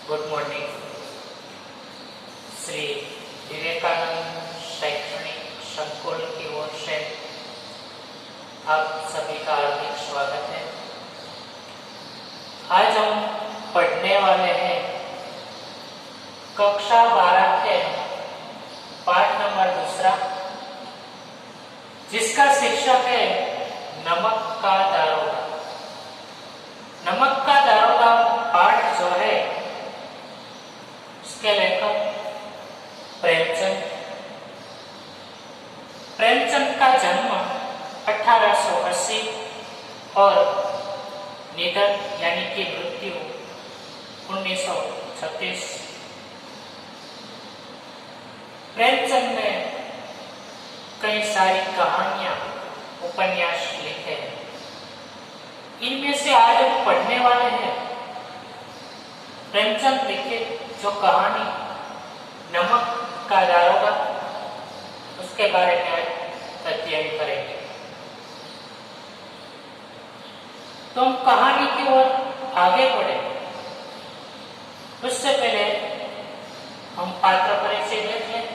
Good morning. Shri Vivekananda शैक्षणिक संकुल की ओर से आप सभी का हार्दिक स्वागत है। आज हम पढ़ने वाले हैं कक्षा 12 के पाठ नंबर 2, जिसका शीर्षक है नमक का दारोगा। नमक का दारोगा पाठ जो है उसके लेखक प्रेमचंद। प्रेमचंद का जन्म 1880 और निधन यानी कि मृत्यु 1936। प्रेमचंद ने कई सारी कहानियां उपन्यास लिखे हैं। इनमें से आज हम पढ़ने वाले हैं प्रेमचंद लिखित जो कहानी नमक का दारोगा, उसके बारे में आज अध्ययन करेंगे। तो हम कहानी की ओर आगे बढ़े उससे पहले हम पात्र परिचय देख लें।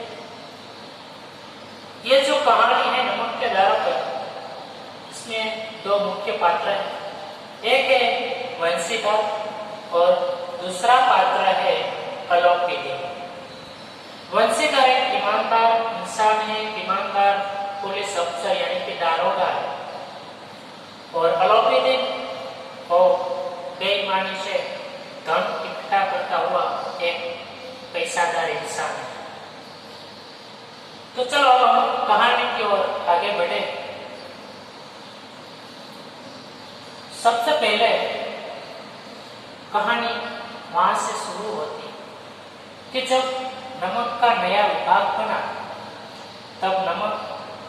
ये जो कहानी है नमक के दारोगा, इसमें दो मुख्य पात्र हैं। एक है वंशीधर और दूसरा पात्र है अलौकिक। वंशीधर एक ईमानदार इंसान है, ईमानदार पुलिस अफसर यानी कि दारोगा है, और अलौकिक और बेईमानी से धन इकट्ठा करता हुआ एक पैसादार इंसान है। तो चलो हम कहानी की ओर आगे बढ़े। सबसे पहले कहानी वहां से शुरू होती कि जब नमक का नया विभाग बना, तब नमक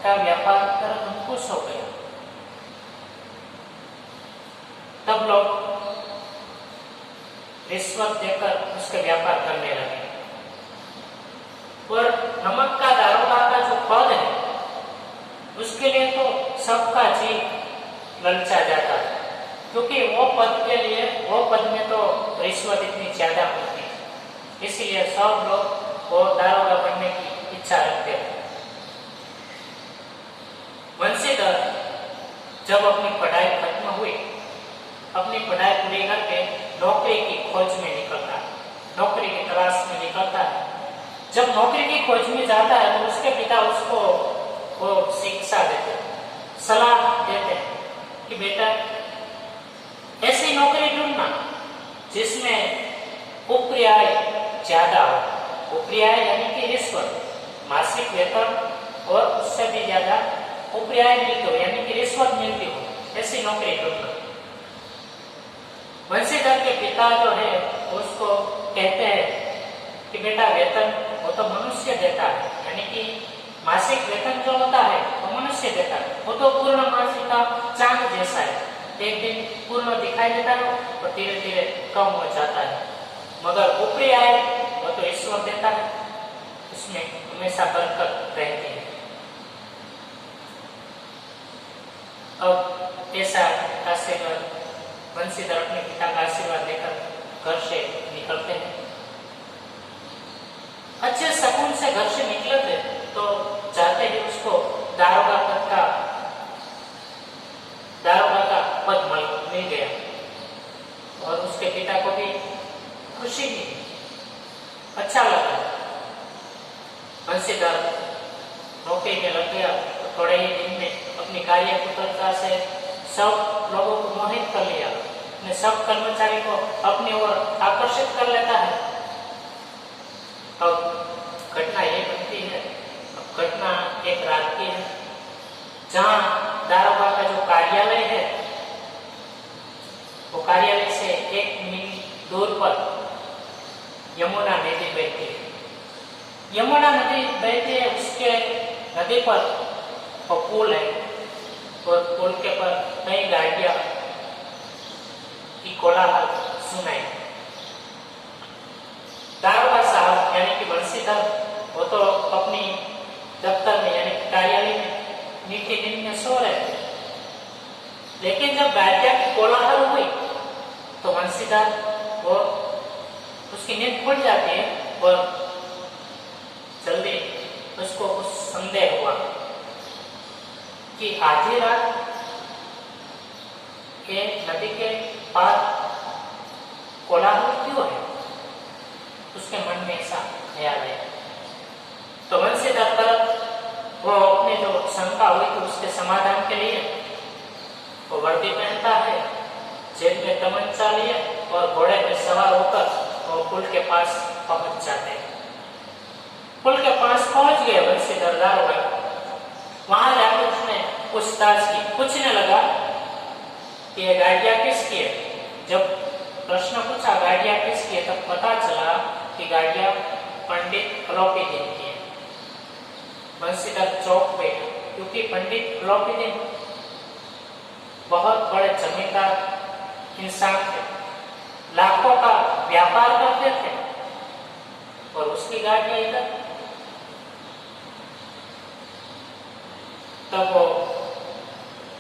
का व्यापार कर अंकुश हो गया। तब लोग रिश्वत देकर उसके व्यापार करने लगे, और नमक का दारोगा का जो पद है उसके लिए तो सबका जी ललचा जाता है, क्योंकि वो पद में तो रिश्वत इतनी ज्यादा होती है, इसलिए सब लोग वो दारोगा बनने की इच्छा रखते हैं। वंशीधर जब अपनी पढ़ाई खत्म हुई, अपनी पढ़ाई पूरी करके नौकरी की खोज में निकलता है, नौकरी की तलाश में निकलता है। जब नौकरी की खोज में जाता है तो उसके पिता उसको वो शिक्षा देते, सलाह देते हैं कि बेटा ऐसी नौकरी ढूंढना जिसमें उपरी आय ज्यादा हो। उपरी आय यानी कि रिश्वत, मासिक वेतन और उससे भी ज्यादा उपरी आय मिलती हो यानी कि रिश्वत मिलती हो, ऐसी नौकरी ढूंढना। वंशीधर के पिता जो है उसको कहते हैं कि बेटा वेतन वो तो मनुष्य देता है, यानी कि मासिक वेतन जो होता है वो मनुष्य देता है, वो तो पूर्ण मासिक का चांद जैसा है, एक दिन पूर्ण दिखाई देता है और धीरे धीरे कम हो जाता है, मगर ऊपरी आय वो तो ईश्वर देता है, उसमें हमेशा बरकत रहती है। अब ऐसा आशीर्वाद वंशीधर अपने पिता का आशीर्वाद लेकर घर से निकलते हैं। अच्छे शकुन से घर से निकले थे तो जाते ही उसको दारोगा का पद मिल गया, और उसके पिता को भी खुशी मिली, अच्छा लगा। वंशीधर नौकरी में लग गया तो थोड़े ही दिन में अपनी कार्यकुशलता से सब लोगों को मोहित कर लिया, अपने सब कर्मचारी को अपनी ओर आकर्षित कर लेता है। अब घटना ये बनती है, अब घटना एक रात की है, जहां दारोगा का जो कार्यालय है वो कार्यालय से 1 मील दूर पर यमुना नदी बहती है। यमुना नदी बहती है, उसके नदी पर वो पुल है, और पुल के पर कई गाड़ियां की कोलाहल सुनाई। दारोगा साहब यानी कि वंशीधर वो तो अपनी दफ्तर में यानी कार्यालय में मीठी नींद में सो रहे थे, लेकिन जब गाड़ियां की कोलाहल हुई तो वंशीधर वो उसकी नींद खुल जाती है और जल्दी उसको कुछ संदेह हुआ कि आधी रात के नदी के पार कोलाहल क्यों है। उसके मन में ऐसा ख्याल है। तो बंसीधर तुरंत वो अपने जो शंका हुई थी उसके समाधान के लिए वो वर्दी पहनता है, जेब में तमंचा लिए और घोड़े पे सवार होकर वो पुल के पास पहुंच जाते हैं। पुल के पास पहुंच गए बंसीधर दारोगा। वहां जाकर उसने पूछताछ की। पूछने लगा कि ये गाड़ियां किसकी है। जब प्रश्न पूछा गाड़ियां किसकी है तब पता चला कि गाड़ियां पंडित अलोपीदीन की है। बंसीधर चौक पे, क्योंकि पंडित अलोपीदीन बहुत बड़े जमींदार इंसान थे, लाखों का व्यापार करते थे और उसकी गाड़ियां इधर। तब वो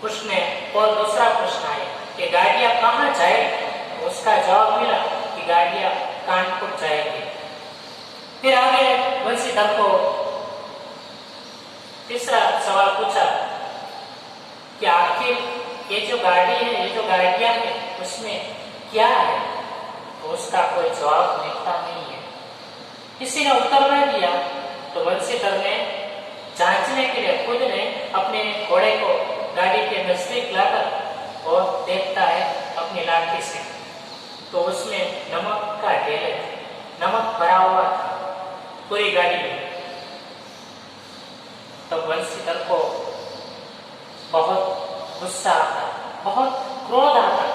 उसने और दूसरा प्रश्न आया कि गाड़ियां कहाँ जाएगी। उसका जवाब मिला कि गाड़ियां कानपुर जाएगी। फिर आगे बंसीधर को तीसरा सवाल पूछा कि आखिर ये जो गाड़ी है, ये जो गाड़ियां है, उसमें क्या है। तो उसका कोई जवाब मिलता नहीं है। किसी ने उत्तर नहीं दिया। तो बंसीधर ने जांचने के लिए खुद ने अपने घोड़े को गाड़ी के नजदीक लाकर और देखता है अपनी लाठी से। तो उसमें नमक का ढेर है, नमक भरा हुआ पूरी गाड़ी में। तो बंसीधर को बहुत गुस्सा आता, बहुत क्रोध आता।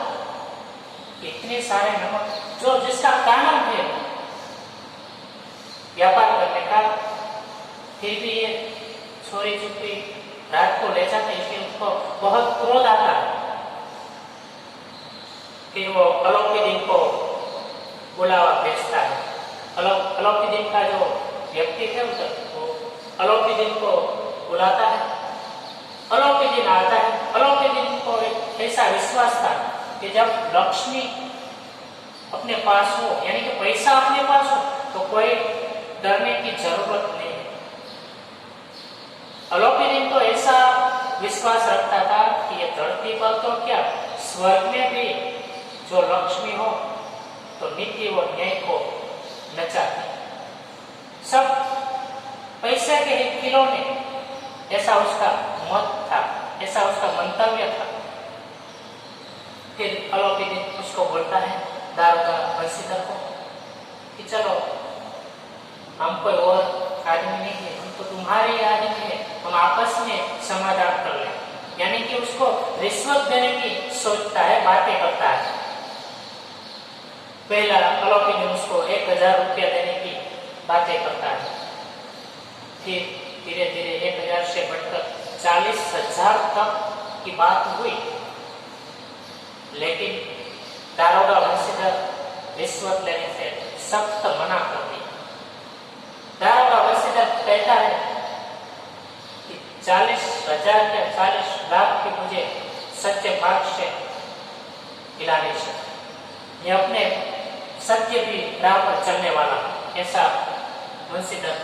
इतने सारे नमक जो जिसका कारण है व्यापार करने का, फिर भी ये चोरी चुपी रात को ले जाते, इसलिए उसको बहुत क्रोध आता है। फिर वो अलोपीदीन को बुलावा भेजता है। अलोपीदीन का जो व्यक्ति है उधर, वो अलोपीदीन को बुलाता है। अलोपीदीन आता है। अलोपीदीन को एक ऐसा विश्वास था कि जब लक्ष्मी अपने पास हो, यानी कि पैसा अपने पास हो, तो कोई डरने की जरूरत नहीं है। अलोपीदीन तो ऐसा विश्वास रखता था कि ये धरती पर तो क्या, स्वर्ग में भी जो लक्ष्मी हो तो नीति और न्याय को नचाती। सब पैसे के ही खिलौने, ऐसा उसका मत था, ऐसा उसका मंतव्य था। फिर अलोपीदीन उसको बोलता है, दारोगा बंसीधर को, कि चलो हम कोई और आदमी नहीं है, हम तो तुम्हारे आदमी है, हम आपस में समाधान कर लें। यानी कि उसको रिश्वत देने की सोचता है, बातें करता है। पहला अलोपीदीन उसको 1000 रुपया देने की बातें करता है। फिर धीरे धीरे 1000 से बढ़कर 40,000 तक की बात हुई। लेकिन दारोगा बंसीधर रिश्वत लेने से सख्त मना कर दी। दारोगा बंसीधर कहता है कि 40,000 या 40 लाख की मुझे सच्चे मार्ग से दिलानी चाहिए। ये अपने सत्य भी राह पर चलने वाला, ऐसा बंसीधर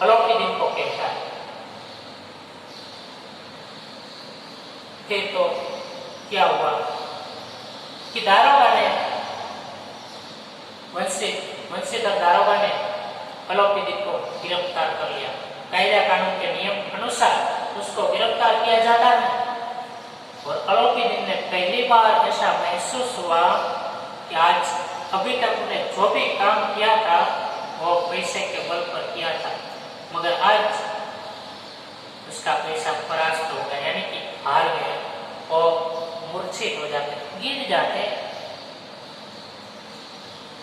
अलोपीदीन को कहता है। फिर तो क्या हुआ कि दारोगा ने बंसीधर दारोगा ने अलोपीदीन को गिरफ्तार कर लिया। कायदा कानून के नियम अनुसार उसको गिरफ्तार किया जाता है। और अलोपीदीन ने पहली बार ऐसा महसूस हुआ कि आज अभी तक उसने जो भी काम किया था वो पैसे के बल पर किया था, मगर आज उसका पैसा परास्त हो गया, यानी कि हार गए और मूर्छित हो जाते, गिर जाते।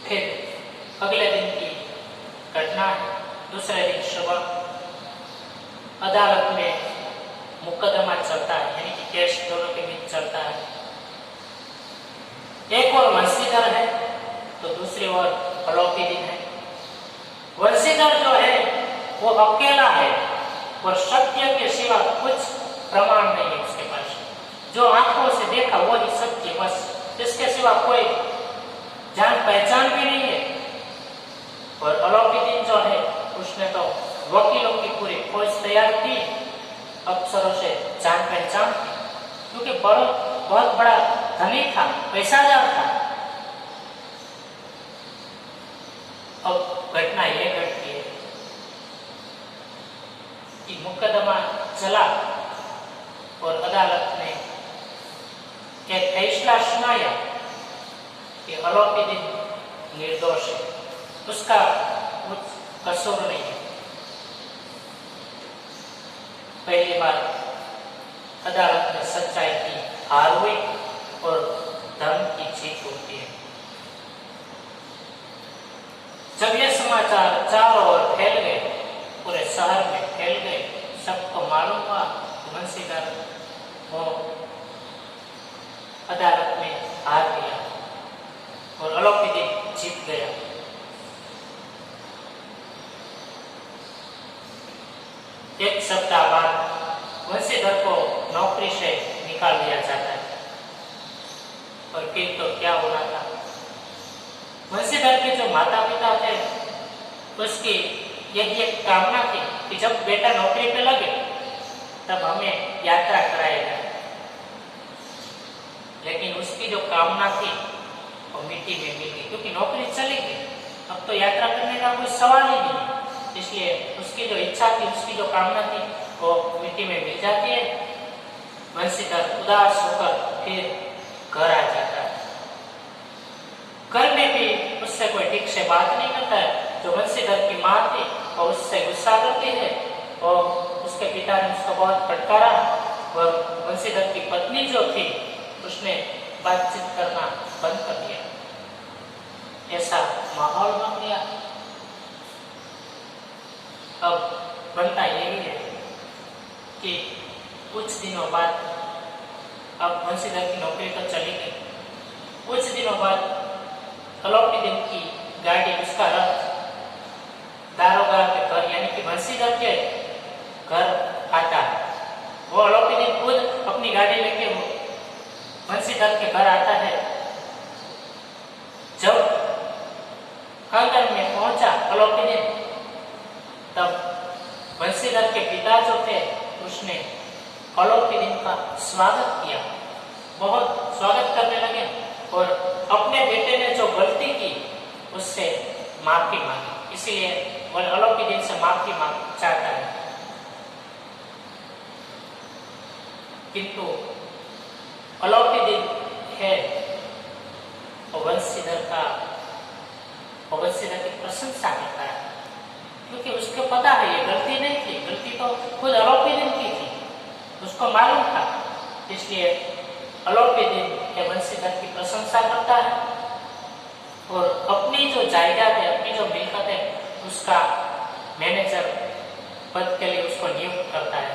फिर अगले दिन की घटना है। दूसरे दिन सुबह अदालत में मुकदमा चलता है, यानी कि केस दोनों के बीच चलता है। एक और बंसीधर है तो दूसरी ओर अलोपीदीन है। बंसीधर जो है वो अकेला है और सत्य के सिवा कुछ प्रमाण नहीं है उसके पास। जो आंखों से देखा वही सत्य, बस इसके सिवा कोई जान पहचान भी नहीं है। और अलाउद्दीन जो है उसने तो वकीलों की पूरी फौज तैयार की, अफसरों से जान पहचान की, क्योंकि बहुत बड़ा धनी था, पैसादार था। अब घटना यह घटती है कि मुकदमा चला और अदालत ने एक फैसला सुनाया कि अलाउद्दीन निर्दोष है, उसका कुछ कसूर नहीं है। पहली बार अदालत में सच्चाई की हार हुई और धर्म की जीत होती है। जब ये समाचार चारों ओर फैल गए, पूरे शहर में फैल गए, सबको मालूम हुआ बंशीधर वो अदालत में हार गया और अलाउद्दीन जीत गया। एक सप्ताह बाद बंशीधर को नौकरी से निकाल दिया जाता है। और फिर तो क्या होना था, बंशीधर के जो माता पिता थे उसकी यही एक कामना थी कि जब बेटा नौकरी पे लगे तब हमें यात्रा कराएगा। लेकिन उसकी जो कामना थी वो मिट्टी में मिल गई, क्योंकि नौकरी चली गई, अब तो यात्रा करने का कोई सवाल ही नहीं। इसलिए उसकी जो इच्छा थी, उसकी जो कामना थी वो मिट्टी में मिल जाती है। बंशीधर उदास होकर फिर घर आ जाता है। घर में भी उससे कोई ठीक से बात नहीं करता है। जो बंशीधर की माँ थी और उससे गुस्सा करती है और उसके पिता ने उसको बहुत फटकारा और बंशीधर की पत्नी जो थी उसने बातचीत करना बंद कर दिया। ऐसा माहौल बन गया। अब बनता यही है कि कुछ दिनों बाद, अब बंशीधर की नौकरी तो चली गई, कुछ दिनों बाद अलाउद्दीन की गाड़ी, उसका रथ दारोगा के घर यानी कि बंशीधर के घर आता है। वो अलाउद्दीन खुद अपनी गाड़ी लेके बंशीधर के घर आता है। जब आंगन में पहुंचा अलाउद्दीन, तब बंशीधर के पिता जो थे उसने अलाउद्दीन का स्वागत किया, बहुत स्वागत करने लगे और अपने बेटे ने जो गलती की उससे माफी मांगी। इसलिए वह अलाउद्दीन से माफी चाहता है। किंतु अलाउद्दीन है और बंशीधर की प्रशंसा करता है, क्योंकि उसको पता है ये गलती नहीं थी, गलती तो खुद अलाउद्दीन की थी, उसको मालूम था। इसलिए अलाउद्दीन के बंशीधर की प्रशंसा करता है और अपनी जो जायदाद है, अपनी जो मिल्कत है, उसका मैनेजर पद के लिए उसको नियुक्त करता है।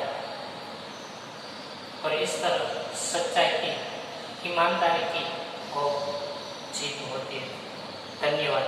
और इस तरह सच्चाई की, ईमानदारी की वो जीत होती है। धन्यवाद।